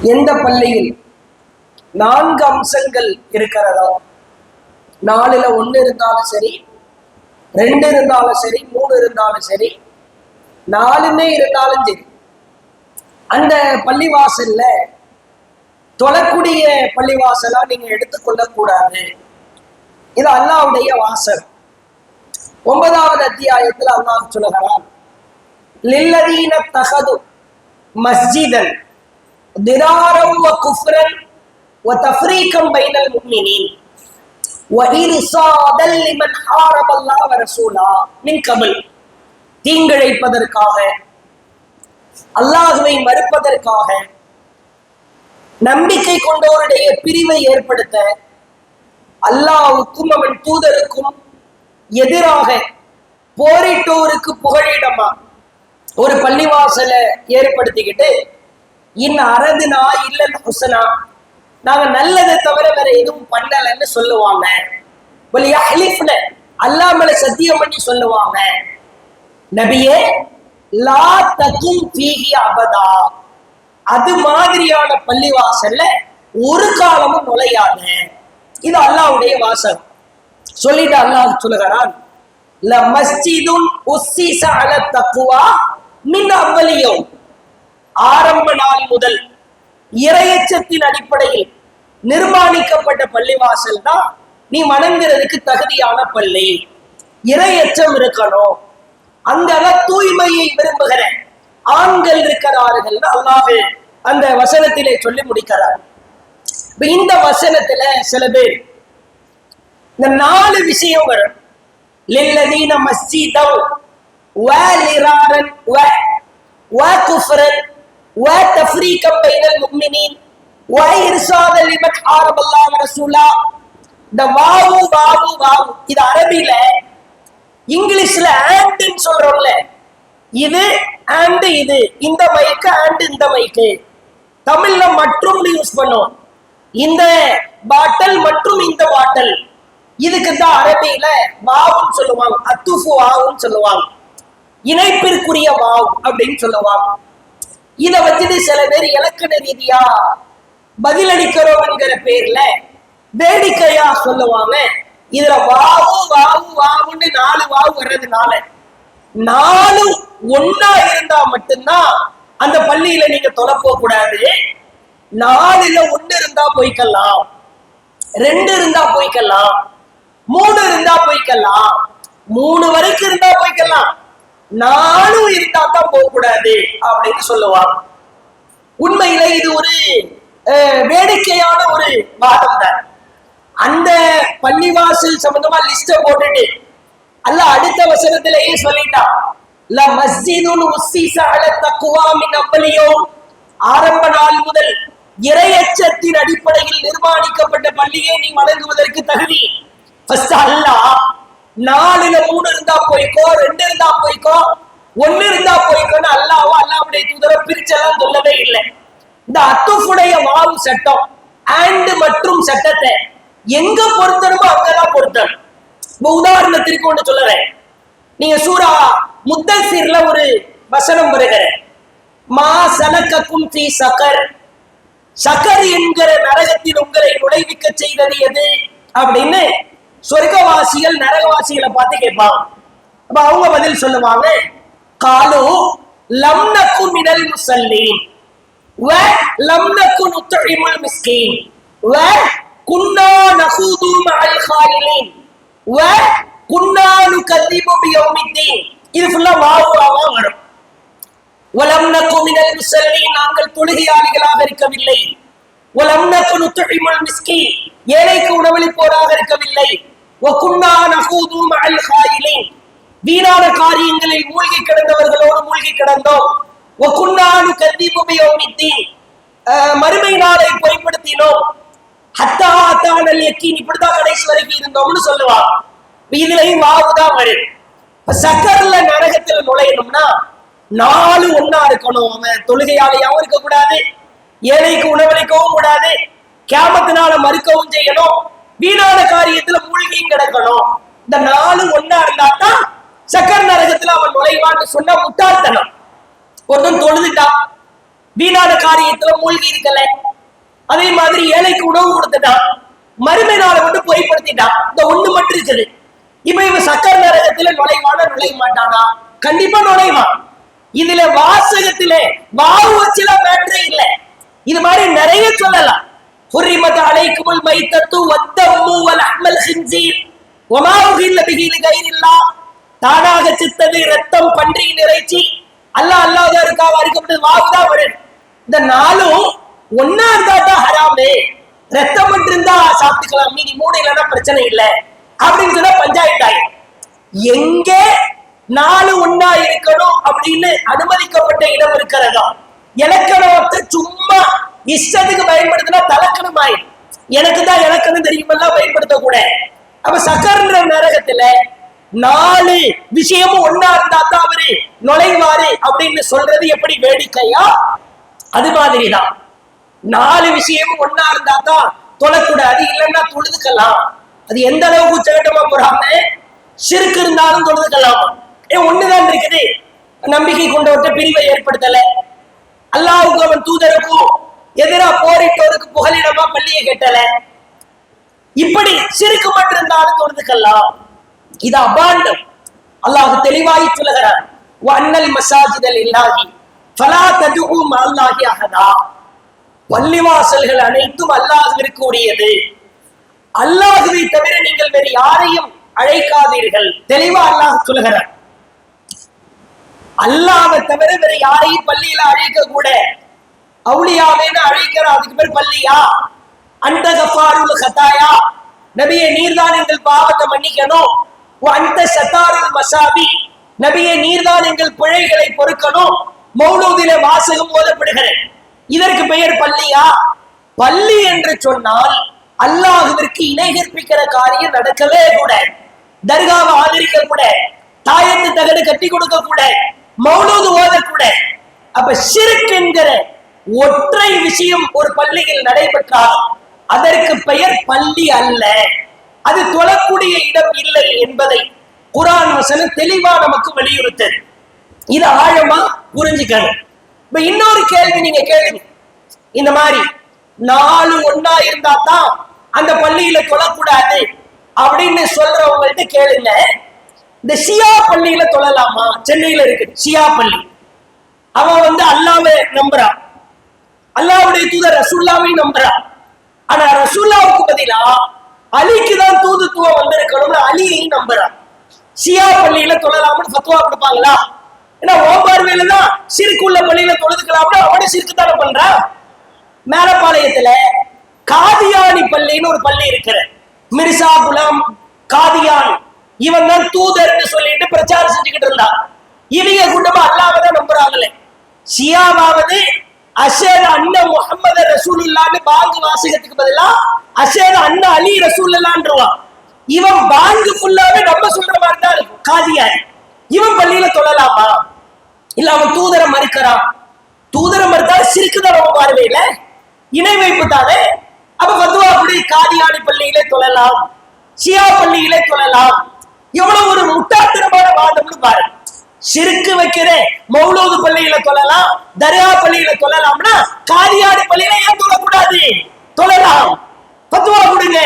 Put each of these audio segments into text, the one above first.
எந்த பள்ளியில் 4 அம்சங்கள் இருக்கிறதோ, 4ல் 1 இருந்தாலும் சரி, 2 இருந்தாலும் சரி, 3 இருந்தாலும் சரி, 4மே இருந்தாலும் சரி, அந்த பள்ளிவாசல்ல தொழக்கூடிய பள்ளிவாசலா நீங்க எடுத்துக்கொள்ளக்கூடாது. இது அல்லாஹ்வுடைய வாசல். 9வது அத்தியாயத்தில் அல்லாஹ் சொல்லுகிறான், லில்லதீன தகது மஸ்ஜிதன் திராரம் வ குஃப்ரன் வ தஃப்ரீகம் பைனல் முஃமினீன் வ இர்சாதல் லிமன் ஹாரபல்லாஹ் வ ரசூலா மின் கபில். தீங்கிழைப்பதற்காக, அல்லாஹ்வை மறுப்பதற்காக, நம்பிக்கை கொண்டோருடைய பிரிவை ஏற்படுத்த, அல்லாஹ்வுக்கும் அவன் தூதருக்கும் எதிராக போரிட்டோருக்கு புகழிடமா ஒரு பள்ளிவாசலை ஏற்படுத்திக்கிட்டு, அரதுனா இல்ல ஹுசனா, நாங்க நல்லதை தவிர வேற எதுவும் பண்ணலன்னு சொல்லுவாங்க. அல்லாஹ் மேல சத்தியம் பண்ணி சொல்லுவாங்க, நபியே லா தகும் ஃபீஹி அபதா, அது மாதிரியான பள்ளிவாசல்ல ஒரு காலமும் நுழையாத. இது அல்லாஹ்வுடைய வாசகம். சொல்லிட்டு அல்லாஹ் சொல்லுகிறான், ல மஸ்ஜிதுன் உஸ்ஸிஸ அல தக்வா மின் அவ்வல் யௌம், ஆரம்ப நாள் முதல் இறையச்சத்தின் அடிப்படையில் நிர்மாணிக்கப்பட்ட பள்ளிவாசல் தான் நீ வணங்குறதுக்கு தகுதியான பள்ளி. இறையச்சம் இருக்கணும், அங்கதான் தூய்மையை விரும்புகிற ஆண்கள் இருக்கிறார்கள் அல்லாஹ் அந்த வசனத்திலே சொல்லி முடிக்கிறார். இந்த வசனத்துல சில பேர் இந்த 4 விஷயம் வரும். லில்லதீன மஸ்ஜிதவ் வ லிராரன் வ குஃப்ரன் வ தஃப்ரீகம் பைனல் முஃமினீன் வ இர்சாதல் லிமன் ஹாரபல்லாஹ் வ ரசூலா. இந்த வாவு வாவு வாவு இது அரபில, இங்கிலீஷ்ல ஆண்ட்னு சொல்றோம்ல, இது ஆண்ட், இது இந்த மைக்கு ஆண்ட், இந்த மைக்கு. தமிழ்ல மற்றும் யூஸ் பண்ணுவோம், இந்த பாட்டல் மற்றும் இந்த பாட்டல். இதுக்கு தான் அரபியில வாவுன்னு சொல்லுவாங்க, அத்துஃபு வாவுன்னு சொல்லுவாங்க, இணைப்பிற்குரிய வாவ் அப்படின்னு சொல்லுவாங்க. இத வச்சுட்டு சில பேர் இலக்கண ரீதியா பதிலளிக்கிறோம் என்கிற பேர்ல வேடிக்கையா சொல்லுவாங்க. இதுல வாவு வாவு வாவுன்னு 4 வாவு வர்றதுனால 4 ஒன்னா இருந்தா மட்டும்தான் அந்த பள்ளியில நீங்க தொலைப்போ கூடாது. 4ல் 1 இருந்தா போய்க்கலாம், 2 இருந்தா போய்க்கலாம், 3 இருந்தா போய்க்கலாம், 3 வரைக்கும் இருந்தா போய்க்கலாம், 4 இருந்தா தான் போக கூடாது அப்படின்னு சொல்லுவாங்க. உண்மையில இது ஒரு வேடிக்கையான ஒரு வாதம் தான். அந்த பள்ளிவாசல் சம்பந்தமா லிஸ்ட போட்டுட்டு அல்லாஹ் அடுத்த வசனத்திலேயே சொல்லிட்டான், ல மஸ்ஜிதுன் உஸ்ஸிஸ அல தக்வா மின் அவ்வல் யௌம், ஆரம்ப நாள் முதல் இறையச்சத்தின் அடிப்படையில் நிர்மாணிக்கப்பட்ட பள்ளியை நீ வணங்குவதற்கு தகுதி. அல்லாஹ் 4ல் 3 இருந்தா போய்க்கோ, 2 இருந்தா போய்க்கோ, 1 இருந்தா போய்க்கோன்னு அல்லாஹ்வுடைய தூதரை பிரிச்செல்லாம் சொல்லவே இல்லை. இந்த அத்துஃபுடைய வாவு சட்டம், ஆண்ட் மற்றும் சட்டத்தை எங்க பொருத்தணுமோ அங்கதான் பொருத்தணும். உதாரணத்திற்கு ஒன்று சொல்லுறேன். நீங்க சூரா முத்தஸிர்ல ஒரு வசனம் வருகிற, மா சலக்கக்கும் ஃபீ சகர், சகர் என்கிற நரகத்தில் உங்களை நுழைவிக்க செய்தது எது அப்படின்னு சொர்க்கவாசிகள் நரகவாசிகளை பார்த்து கேட்பாங்க. அப்ப அவங்க பதில் சொல்லுவாங்க, காலு லம் நகு மினல் முஸல்லீன் வ லம் நகு நுத்இமுல் மிஸ்கீன் வ குன்னா நஹூது மஅல் காயிலின் வ குன்னா நுகதிபு பியௌமித்தீன். இது ஃபுல்லா வாவா வரும். வலம் நகு மினல் முஸல்லீன், நாங்கள் தொழுகையாளிகளாக இருக்கவில்லை. வலம் நகு நுத்இமுல் மிஸ்கீன், ஏழைக்கு உணவளிப்போராக இருக்கவில்லை. வகுன்னா நஹூது மஅல் காயிலின், வீணான காரியங்களில் மூழ்கி கிடந்தவர்களோடு மூழ்கி கிடந்தோம். வகுன்னா நுகதிபு பியௌமித்தீன், மறுமை நாளை பொய்ப்படுத்தினோம். ஹத்தா அத்தானல் யகீன், இப்படிதான் கடைசி வரைக்கும் இருந்தோம்னு சொல்லுவாங்க. இதுலயும் வாவுதான் வரும். சக்கர்ல நரகத்துல நுழையணும்னா 4 ஒன்னா இருக்கணும். அவன் தொழுகையாளையாவும் இருக்க கூடாது, ஏழைக்கு உணவளிக்கவும் கூடாது, கியாமத்தினால மறுக்கவும் செய்யணும், வீணான காரியத்துல மூழ்கியும் கிடக்கணும். இந்த 4 ஒன்னா இருந்தாதான் சக்கர் நரகத்துல அவன் நுழைவான்னு சொன்னா முட்டாள்தனம். ஒருத்தன் தொழுதுட்டான், வீணான காரியத்துல மூழ்கி இருக்கல. அதே மாதிரி ஏழைக்கு உணவு கொடுத்துட்டான், மறுமை நாளை மட்டும் பொய்ப்படுத்திட்டான். இந்த ஒண்ணு மட்டும் இருக்குது. இப்ப இவன் சக்கர நரகத்துல நுழைவானா நுழைய மாட்டானா? கண்டிப்பா நுழைவான். இதுல வாசகத்துல வாவு வச்சுலாம் மேட்டரே இல்லை. இது மாதிரி நிறைய சொல்லலாம். ஹுரிமத் அலைக்குமுல் மைத்தத்து வத்தம்மு வலஹ்மல் ஹின்ஸீர் வமா உஹில்ல பிஹி லிகைரில்லாஹ். தானாக சித்தது ரத்தம் பன்றியின் இறைச்சி அல்லாஹ் அல்லாஹ்வுக்காக அறுக்கப்பட்டது வாவுதான் வரும். இந்த நாளும் ஒன்னா இருந்தா தான் ஹராமே. ரத்தம் மட்டும் இருந்தா சாப்பிட்டுக்கலாம், மீதி மூணு இல்லைன்னா பிரச்சனை இல்லை அப்படின்னு சொன்னா பஞ்சாயத்தாய். எங்க நாலு ஒன்னா இருக்கணும் அப்படின்னு அனுமதிக்கப்பட்ட இடம் இருக்கிறதா? இலக்கணத்தை சும்மா இஷ்டத்துக்கு பயன்படுத்தினா தலக்கணம் ஆயிடும். எனக்கு தான் இலக்கணம் தெரியுமெல்லாம் பயன்படுத்த கூட. அப்ப சக்கரன்ற நரகத்துல நாலு விஷயமும் ஒன்னா இருந்தா தான் அவரு நுழைவாரு அப்படின்னு சொல்றது எப்படி வேடிக்கையா? அது மாதிரிதான் நாலு விஷயமும் ஒன்னா இருந்தா தான் தொழக்கூடாது, இல்லைன்னா தொழுதுக்கலாம். அது எந்த அளவுக்கு சேட்டமா போறாம சிறுக்கு இருந்தாலும் தொழுதுக்கலாம். ஒண்ணுதான் இருக்குது. நம்பிக்கை கொண்டவற்ற பிரிவை ஏற்படுத்தல. அல்லாஹ்வுக்கு அவன் தூதருக்கும் எதிராக போரிட்டோருக்கு புகலிடமா பள்ளியை கட்டல. இப்படி சிறுக்கு மட்டும் இருந்தாலும் தொழுதுக்கலாம். இது அபாண்டம். அல்லாஹ் தெளிவாகி சொல்லுகிறான், வன்னல் மசாஜிதல் இல்லாஹி ஃபலா ததுஉ மஅல்லாஹி அஹதா. பள்ளிவாசல்கள் அனைத்தும் அல்லாஹ்விற்கு உரியது. அல்லாஹ்வை தவிர நீங்கள் வேறு யாரையும் அழைக்காதீர்கள். தெளிவா அல்லாஹ் சொல்லுகிறான். அல்லாஹ்வை தவிர வேற யாரையும் பள்ளியில அழைக்க கூட. அவுலியாவேன்னு அழைக்கிற அதுக்கு பேர் பள்ளியா? அந்த கஃபாருல் கதாயா, நபியே நீர்தான் எங்கள் பாவத்தை மன்னிக்கணும். அந்த சத்தாருல் மசாபி, நபியே நீர்தான் எங்கள் பிழைகளை பொறுக்கணும். மௌலூதிலே வாசகம் ஓதப்படுகிறது. இதற்கு பெயர் பள்ளியா? பள்ளி என்று சொன்னால் அல்லாஹ்விற்கு இணை கற்பிக்கிற காரியம் நடக்கவே கூட, தர்காவை ஆதரிக்க கூட, தாயத்து தகடு கட்டி கொடுக்க கூட, மௌலூது ஓதக்கூட. அப்ப ஷிர்க் என்கிற ஒற்றை விஷயம் ஒரு பள்ளியில் நடைபெற்றால் அதற்கு பெயர் பள்ளி அல்ல. அது தொழக்கூடிய இடம் இல்லை என்பதை குர்ஆன் வசனம் தெளிவா நமக்கு வலியுறுத்தது. இதை ஆழமா புரிஞ்சுக்கணும். இப்ப இன்னொரு கேள்வி நீங்க கேளுங்க. இந்த மாதிரி நாலு ஒன்னா இருந்தா தான் அந்த பள்ளியில தொழக்கூடாது அப்படின்னு சொல்றவங்கள்ட்ட கேளுங்க, இந்த ஷியா பள்ளியில தொழலாமா? சென்னையில இருக்கு ஷியா பள்ளி. அவன் அல்லாஹ்வை நம்புறான், அல்லாஹ்வுடைய தூதர் ரசூலுல்லாஹ்வை நம்புறான். ஆனா ரசூலுல்லாஹ்வுக்கு பதிலா அலிக்கு தான் தூதுத்துவம் வந்திருக்கணும்னு அலியை நம்புறான். ஷியா பள்ளியில தொழலாம்னு ஃபத்வா கொடுப்பாங்களா? ஏன்னா ஓபார்வையில தான் சிறுக்குள்ள பள்ளியில தொழுதுக்கலாம்னு அவனே சிறுக்கு தானே பண்றான். மேலப்பாளையத்துல காதியானி பள்ளின்னு ஒரு பள்ளி இருக்கிற, மிர்சா குலாம் காதியான், இவன் தான் தூதர்னு சொல்லிட்டு பிரச்சாரம் செஞ்சுக்கிட்டு இருந்தான். இவங்க கூட்டமா அல்லாஹ்வை நம்புறாங்களே. ஷியாவாவது அஷேத அன்ன முஹம்மது ரசூலுல்லாஹ்னு பாங்கு வாசகத்துக்கு பதிலா அஷேத அன்ன அலி ரசூலுல்லாஹ்ன்றான். இவன் பாங்கு ஃபுல்லாவே நம்ம சொல்ற மாதிரி தான் இருக்கும். காதியானி இவன் பள்ளியில தொழலாமா? இல்ல அவன் தூதரை மறுக்கிறான். தூதரை மறுத்தாலும் சிறுக்குதான் நம்ம பார்வையில இணை வைப்பு தானே. அப்ப ஃபத்வா அப்படி காதியானி பள்ளியிலே தொழலாம், ஷியா பள்ளியிலே தொழலாம். எவ்வளவு ஒரு முட்டாள்தனமான வாதம்னு பாரு. சிறுக்கு வைக்கிற மௌலூது பள்ளியில தொழலாம், தர்கா பள்ளியில தொழலாம்னா காதியானி பள்ளியில ஏன் தொழக்கூடாது? தொழலாம். ஃபத்வா கொடுங்க.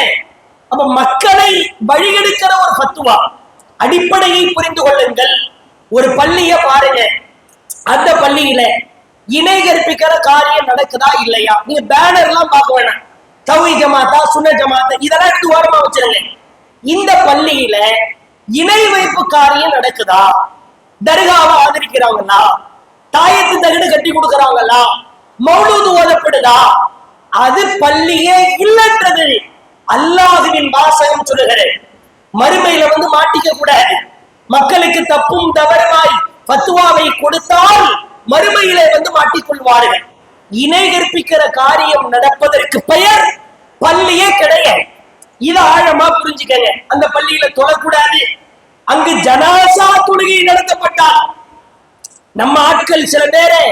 அப்ப மக்களை வழிகெடுக்கிற ஒரு ஃபத்வா. அடிப்படையை புரிந்து கொள்ளுங்கள். ஒரு பள்ளிய பாருங்க, அந்த பள்ளியில இணை கற்பிக்கிற காரியம் நடக்குதா இல்லையா? நீங்க பேனர் எல்லாம் பார்க்க வேணாம். தௌஹீத் ஜமாத்தா சுன்ன ஜமாத்தா இதெல்லாம் எடுத்து ஓரமா வச்சிருங்க. இந்த பள்ளியில இணை வைப்பு காரியம் நடக்குதா? தர்காவை ஆதரிக்கிறாங்களா? தாயத்து தகடு கட்டி கொடுக்கறாங்களா? மௌலூது ஓதப்படுதா? அது பள்ளியே இல்லைன்றது அல்லாஹ்வின் வாசகம் சொல்லுகிறது. மறுமையில மாட்டிக்க கூடாது. மக்களுக்கு தப்பும் தவறுமாய் ஃபத்வாவை கொடுத்தால் மறுமையிலே மாட்டிக்கொள்வார்கள். இணை கற்பிக்கிற காரியம் நடப்பதற்கு பெயர் பள்ளியே கிடையாது. இத ஆழமா புரிஞ்சுக்கங்க. அந்த பள்ளியில தொழக்கூடாது. அங்கு ஜனாசா தொழுகை நடத்தப்பட்டால் நம்ம ஆட்கள் சில பேரை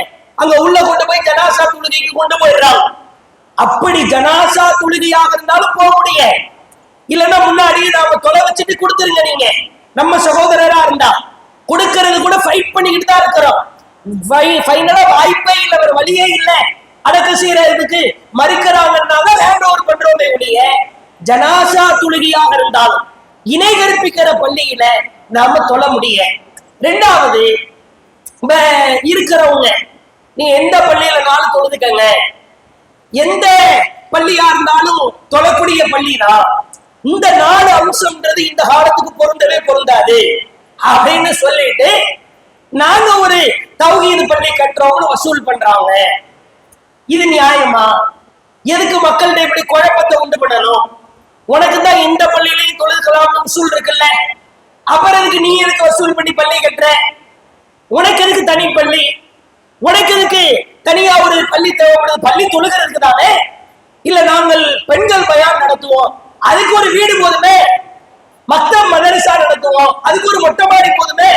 அங்க உள்ள கொண்டு போய் ஜனாசா தொழுகைக்கு கொண்டு போயிடுறாங்க. அப்படி ஜனாசா தொழுகையாக இருந்தாலும் போக முடியாது. இல்லைன்னா முன்னாடியே நாம தொலை வச்சுட்டு கொடுத்துருங்க. நீங்க நம்ம சகோதரரா இருந்தா கொடுக்கறது கூட ஃபைட் பண்ணிக்கிட்டு தான் இருக்கிறோம். ஃபைனலா வாய்ப்பே இல்லை, ஒரு வழியே இல்லை, அடக்கு செய்யறதுக்கு மறுக்கிறாங்கன்னா ஹேண்ட் ஓவர் பண்றோமே ஒழிய ஜனாசா தொழுகையாக இருந்தாலும் இணை கற்பிக்கிற பள்ளியில நாம தொழ முடிய. ரெண்டாவது, இருக்கிறவங்க நீ எந்த பள்ளியிலனாலும் தொழுதுக்கங்க, எந்த பள்ளியா இருந்தாலும் தொழக்கூடிய பள்ளிதான், இந்த 4 அம்சம்ன்றது இந்த காலத்துக்கு பொருந்தவே பொருந்தாது அப்படின்னு சொல்லிட்டு நாங்க ஒரு தௌஹீது பள்ளி கட்டுறோம்னு வசூல் பண்றாங்க. இது நியாயமா? எதுக்கு மக்கள்கிட்ட இப்படி குழப்பத்தை உண்டு பண்ணணும்? உனக்கு தான் இந்த பள்ளியிலையும் தொழுதுக்கலாம்னு வசூல் இருக்குல்ல, அப்புறம் எதுக்கு நீ எதுக்கு வசூல் பண்ணி பள்ளி கட்டுற? உனக்கு எதுக்கு தனி பள்ளி? உனக்கு எதுக்கு தனியா ஒரு பள்ளி தேவைப்படுது? பள்ளி தொழுகிறதுக்கு தானே. இல்ல நாங்கள் பெண்கள் பயான் நடத்துவோம், அதுக்கு ஒரு வீடு போதுமே. மக்தப் மதரசா நடத்துவோம், அதுக்கு ஒரு மொட்டை மாடி போதுமே.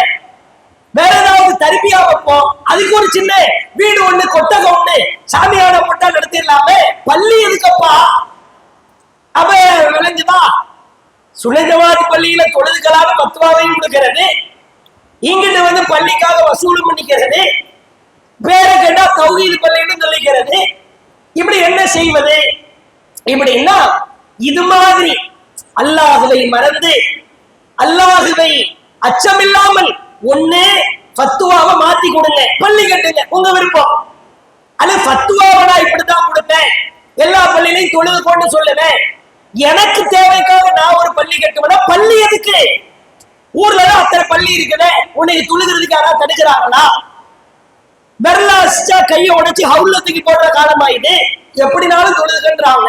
வேற ஏதாவது தர்பியா வைப்போம், அதுக்கு ஒரு சின்ன வீடு ஒண்ணு, கொட்டகம் ஒண்ணு, சாமியான போட்டா நடத்திடலாமே. பள்ளி எதுக்கப்பா? அப்ப விளைஞ்சுதா? சுலைஜமாதி பள்ளியில தொழுதுகளாக பத்துவாவையும் கொடுக்கிறது, இங்கிட்டு வந்து பள்ளிக்காக வசூலும் பண்ணிக்கிறது, பேரை கேட்டா தௌஹீது பள்ளின்னு சொல்லிக்கிறது. இப்படி என்ன செய்வது? இப்படின்னா இது மாதிரி அல்லாஹுவை மறந்து அல்லாஹுவை அச்சமில்லாமல் ஒண்ணு ஃபத்துவாவை மாத்தி கொடுங்க, பள்ளி கட்டுங்க, உங்க விருப்பம். அல்ல ஃபத்துவாவை நான் இப்படித்தான் கொடுப்பேன், எல்லா பள்ளியிலையும் தொழுது கொண்டு சொல்லுவேன், எனக்கு தேவைக்காக நான் ஒரு பள்ளி கட்டுவேன். பள்ளி எதுக்கு? ஊர்ல தான் அத்தனை பள்ளி இருக்குது, உன்னை தொழுகிறதுக்கு யாராவது தடுக்கிறாங்களா? பெர்லாஸ்டா கையை உடைச்சு ஹவுல்ல தூக்கி போடுற காலமாயிது, எப்படினாலும் தொழுதுன்றாங்க,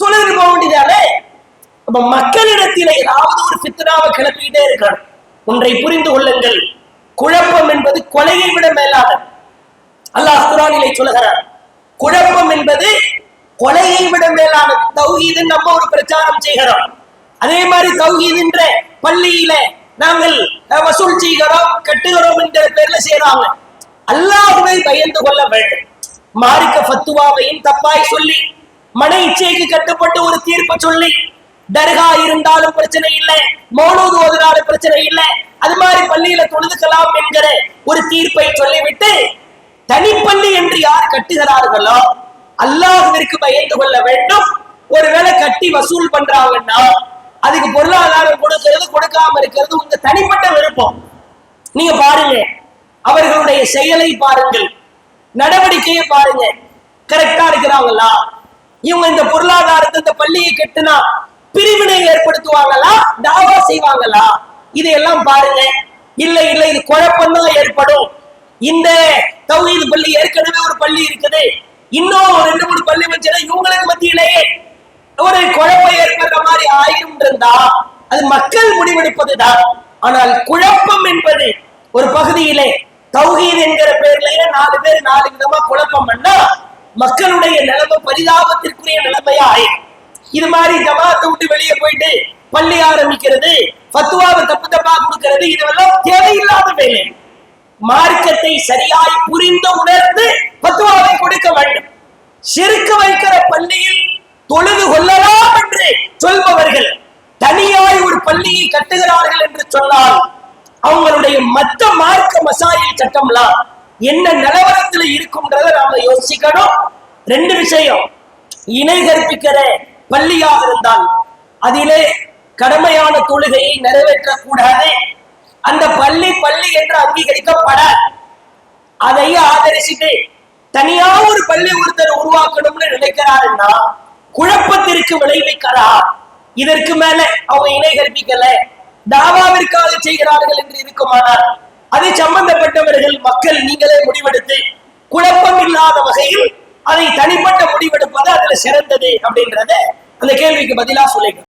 தொழுது போக வேண்டியதானே. அப்ப மக்களிடத்தில ஏதாவது ஒரு ஃபித்னாவை கிளப்பிக்கிட்டே இருக்கணும். ஒன்றை புரிந்து கொள்ளுங்கள், குழப்பம் என்பது கொலையை விட மேலானது. அல்லாஹ் குர்ஆனிலே சொல்கிறார், குழப்பம் என்பது கொலையை விட மேலானது. தௌஹீது நம்ம ஒரு பிரச்சாரம் செய்கிறோம், அதே மாதிரி தௌஹீதுன்ற பள்ளியில நாங்கள் வசூல் செய்கிறோம், கட்டுகிறோம் என்கிற பேர்ல செய்யறாங்க. அல்லாஹ்வை பயந்து கொள்ள வேண்டும். மார்க்க ஃபத்துவாவையும் தப்பாய் சொல்லி, மன இச்சைக்கு கட்டுப்பட்டு ஒரு தீர்ப்பு சொல்லி, தர்கா இருந்தாலும் பிரச்சனை இல்லை, மௌலூத் ஓதுனாலும் பிரச்சனை இல்லை, அது மாதிரி பள்ளியில தொழுதுக்கலாம் என்கிற ஒரு தீர்ப்பை சொல்லிவிட்டு தனிப்பள்ளி என்று யார் கட்டுகிறார்களோ அல்லாஹ்விற்கு பயந்து கொள்ள வேண்டும். ஒருவேளை கட்டி வசூல் பண்றாங்கன்னா அதுக்கு பொருளாதாரம் கொடுக்கிறது கொடுக்காம இருக்கிறது உங்க தனிப்பட்ட விருப்பம். நீங்க பாருங்க, அவர்களுடைய செயலை பாருங்கள், நடவடிக்கையை பாருங்க, கரெக்டா இருக்கிறாங்களா? இவங்க இந்த பொருளாதாரத்தை இந்த பள்ளியை கட்டினா பிரிவினை ஏற்படுத்துவாங்களா, தாவா செய்வாங்களா? இதையெல்லாம் பாருங்க. இல்ல இல்ல இது குழப்பம் தான் ஏற்படும். இந்த தௌஹீது பள்ளி ஏற்கனவே ஒரு பள்ளி இருக்குது, இன்னும் 2-3 பள்ளி வச்சுன்னா இவங்களுக்கு மத்தியிலேயே ஒரு குழப்பம் ஏற்படுற மாதிரி ஆயிரும் இருந்தா அது மக்கள் முடிவெடுப்பதுதான். ஆனால் குழப்பம் என்பது ஒரு பகுதியிலே தௌஹீத் என்கிற பேர்லயே 4 பேர் 4 விதமா குழப்பம் பண்ணா மக்களுடைய நிலைமை பரிதாபத்திற்குரிய நிலைமையா ஆயிடும். இது மாதிரி ஜமாத்தை விட்டு வெளியே போயிட்டு பள்ளி ஆரம்பிக்கிறது, ஃபத்துவாவை தப்பு தப்பா கொடுக்கிறது, இதெல்லாம் தேவையில்லாத வேலை. மார்க்கத்தை சரியாய் புரிந்து உணர்ந்து ஃபத்துவாவை கொடுக்க வேண்டும். ஷிர்க் வைக்கிற பள்ளியில் தொழுது கொள்ளலாம் என்று சொல்பவர்கள் தனியாய் ஒரு பள்ளியை கட்டுகிறார்கள் என்று சொன்னால் அவங்களுடைய மற்ற மார்க்க மசாயில் சட்டம்லாம் என்ன நிலவரத்தில் இருக்கும்ன்றத நாம யோசிக்கணும். 2 விஷயம், இணை கற்பிக்கிற பள்ளியாக இருந்தால் அதிலே கடமையான தொழுகையை நிறைவேற்றக்கூடாது. அந்த பள்ளி பள்ளி என்று அங்கீகரிக்கப்பட அதையே ஆதரிச்சுட்டு தனியா ஒரு பள்ளி ஒருத்தர் உருவாக்கணும்னு நினைக்கிறாருன்னா குழப்பத்திற்கு விளைவிக்கிறார். இதற்கு மேல அவங்க இணை கற்பிக்கல, தாவாவிற்காக செய்கிறார்கள் என்று இருக்குமானால் அதை சம்பந்தப்பட்டவர்கள் மக்கள் நீங்களே முடிவெடுத்து குழப்பம் இல்லாத வகையில் அதை தனிப்பட்ட முடிவெடுப்பது அதுல சிறந்தது அப்படின்றத அந்த கேள்விக்கு பதிலா சொல்லிக்க.